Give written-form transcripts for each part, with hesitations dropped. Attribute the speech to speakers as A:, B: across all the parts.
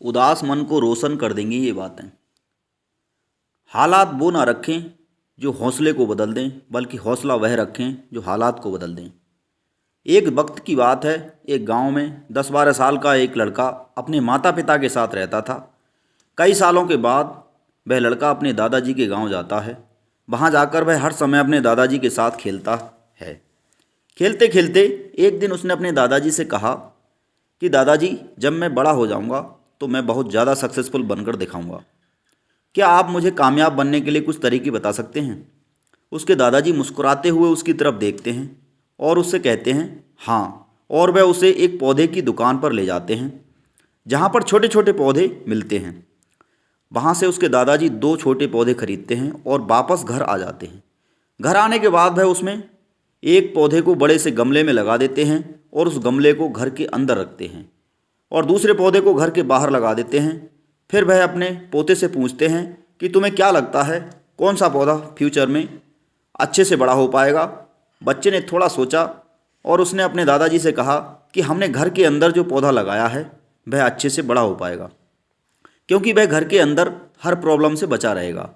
A: उदास मन को रोशन कर देंगी ये बातें। हालात वो ना रखें जो हौसले को बदल दें, बल्कि हौसला वह रखें जो हालात को बदल दें। एक वक्त की बात है, एक गांव में 10-12 साल का एक लड़का अपने माता पिता के साथ रहता था। कई सालों के बाद वह लड़का अपने दादाजी के गांव जाता है। वहां जाकर वह हर समय अपने दादाजी के साथ खेलता है। खेलते खेलते एक दिन उसने अपने दादाजी से कहा कि दादाजी, जब मैं बड़ा हो जाऊंगा तो मैं बहुत ज़्यादा सक्सेसफुल बनकर दिखाऊंगा। क्या आप मुझे कामयाब बनने के लिए कुछ तरीके बता सकते हैं? उसके दादाजी मुस्कुराते हुए उसकी तरफ देखते हैं और उससे कहते हैं हाँ, और वह उसे एक पौधे की दुकान पर ले जाते हैं जहाँ पर छोटे छोटे पौधे मिलते हैं। वहाँ से उसके दादाजी 2 छोटे पौधे खरीदते हैं और वापस घर आ जाते हैं। घर आने के बाद वह उसमें एक पौधे को बड़े से गमले में लगा देते हैं और उस गमले को घर के अंदर रखते हैं और दूसरे पौधे को घर के बाहर लगा देते हैं। फिर वह अपने पोते से पूछते हैं कि तुम्हें क्या लगता है कौन सा पौधा फ्यूचर में अच्छे से बड़ा हो पाएगा? बच्चे ने थोड़ा सोचा और उसने अपने दादाजी से कहा कि हमने घर के अंदर जो पौधा लगाया है वह अच्छे से बड़ा हो पाएगा, क्योंकि वह घर के अंदर हर प्रॉब्लम से बचा रहेगा।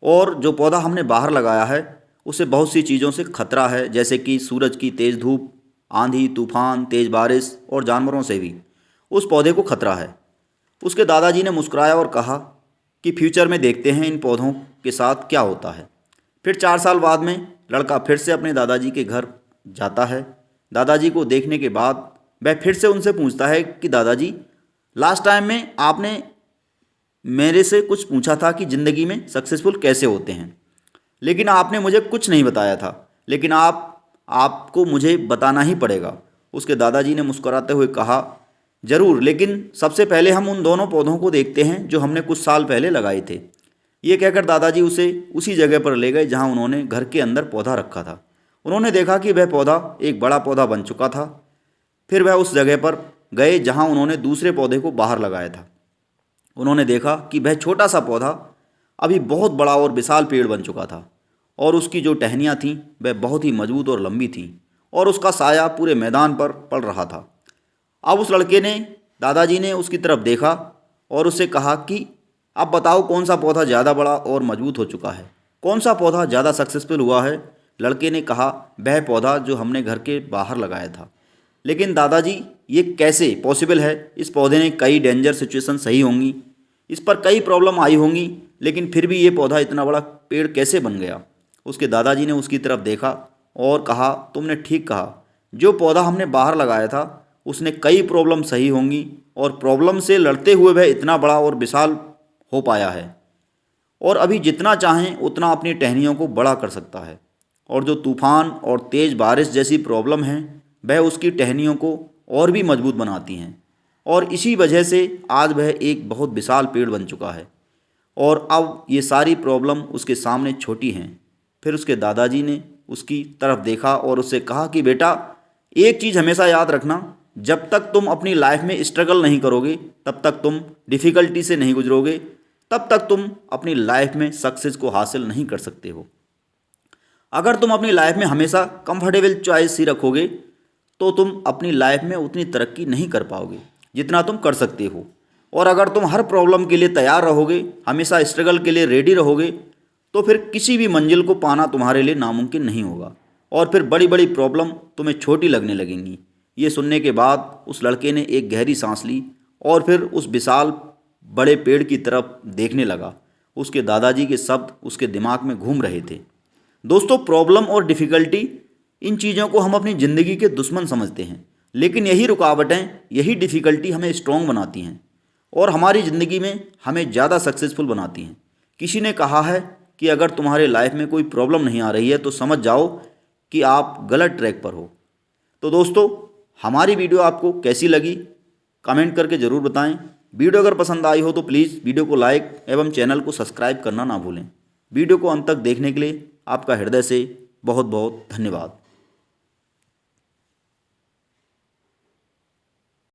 A: और जो पौधा हमने बाहर लगाया है उसे बहुत सी चीज़ों से खतरा है, जैसे कि सूरज की तेज़ धूप, आंधी तूफान, तेज़ बारिश और जानवरों से भी उस पौधे को खतरा है। उसके दादाजी ने मुस्कुराया और कहा कि फ्यूचर में देखते हैं इन पौधों के साथ क्या होता है। फिर 4 साल बाद में लड़का फिर से अपने दादाजी के घर जाता है। दादाजी को देखने के बाद वह फिर से उनसे पूछता है कि दादाजी, लास्ट टाइम में आपने मेरे से कुछ पूछा था कि ज़िंदगी में सक्सेसफुल कैसे होते हैं, लेकिन आपने मुझे कुछ नहीं बताया था, लेकिन आपको मुझे बताना ही पड़ेगा। उसके दादाजी ने मुस्कुराते हुए कहा ज़रूर, लेकिन सबसे पहले हम उन दोनों पौधों को देखते हैं जो हमने कुछ साल पहले लगाए थे। ये कहकर दादाजी उसे उसी जगह पर ले गए जहां उन्होंने घर के अंदर पौधा रखा था। उन्होंने देखा कि वह पौधा एक बड़ा पौधा बन चुका था। फिर वह उस जगह पर गए जहां उन्होंने दूसरे पौधे को बाहर लगाया था। उन्होंने देखा कि वह छोटा सा पौधा अभी बहुत बड़ा और विशाल पेड़ बन चुका था और उसकी जो टहनियाँ थीं वह बहुत ही मजबूत और लंबी थीं और उसका साया पूरे मैदान पर पड़ रहा था। अब उस लड़के ने, दादाजी ने उसकी तरफ देखा और उससे कहा कि अब बताओ कौन सा पौधा ज़्यादा बड़ा और मजबूत हो चुका है, कौन सा पौधा ज़्यादा सक्सेसफुल हुआ है? लड़के ने कहा वह पौधा जो हमने घर के बाहर लगाया था। लेकिन दादाजी, ये कैसे पॉसिबल है? इस पौधे ने कई डेंजर सिचुएशन सही होंगी, इस पर कई प्रॉब्लम आई होंगी, लेकिन फिर भी ये पौधा इतना बड़ा पेड़ कैसे बन गया? उसके दादाजी ने उसकी तरफ देखा और कहा तुमने ठीक कहा, जो पौधा हमने बाहर लगाया था उसने कई प्रॉब्लम सही होंगी और प्रॉब्लम से लड़ते हुए वह इतना बड़ा और विशाल हो पाया है और अभी जितना चाहें उतना अपनी टहनियों को बड़ा कर सकता है। और जो तूफान और तेज़ बारिश जैसी प्रॉब्लम है वह उसकी टहनियों को और भी मजबूत बनाती हैं और इसी वजह से आज वह एक बहुत विशाल पेड़ बन चुका है और अब ये सारी प्रॉब्लम उसके सामने छोटी हैं। फिर उसके दादाजी ने उसकी तरफ देखा और उससे कहा कि बेटा, एक चीज़ हमेशा याद रखना, जब तक तुम अपनी लाइफ में स्ट्रगल नहीं करोगे, तब तक तुम डिफ़िकल्टी से नहीं गुजरोगे, तब तक तुम अपनी लाइफ में सक्सेस को हासिल नहीं कर सकते हो। अगर तुम अपनी लाइफ में हमेशा कंफर्टेबल चॉइस ही रखोगे तो तुम अपनी लाइफ में उतनी तरक्की नहीं कर पाओगे जितना तुम कर सकते हो। और अगर तुम हर प्रॉब्लम के लिए तैयार रहोगे, हमेशा स्ट्रगल के लिए रेडी रहोगे, तो फिर किसी भी मंजिल को पाना तुम्हारे लिए नामुमकिन नहीं होगा और फिर बड़ी बड़ी प्रॉब्लम तुम्हें छोटी लगने लगेंगी। ये सुनने के बाद उस लड़के ने एक गहरी सांस ली और फिर उस विशाल बड़े पेड़ की तरफ देखने लगा। उसके दादाजी के शब्द उसके दिमाग में घूम रहे थे। दोस्तों, प्रॉब्लम और डिफ़िकल्टी, इन चीज़ों को हम अपनी ज़िंदगी के दुश्मन समझते हैं, लेकिन यही रुकावटें, यही डिफ़िकल्टी हमें स्ट्रॉन्ग बनाती हैं और हमारी ज़िंदगी में हमें ज़्यादा सक्सेसफुल बनाती हैं। किसी ने कहा है कि अगर तुम्हारे लाइफ में कोई प्रॉब्लम नहीं आ रही है तो समझ जाओ कि आप गलत ट्रैक पर हो। तो दोस्तों, हमारी वीडियो आपको कैसी लगी कमेंट करके ज़रूर बताएं। वीडियो अगर पसंद आई हो तो प्लीज़ वीडियो को लाइक एवं चैनल को सब्सक्राइब करना ना भूलें। वीडियो को अंत तक देखने के लिए आपका हृदय से बहुत बहुत धन्यवाद।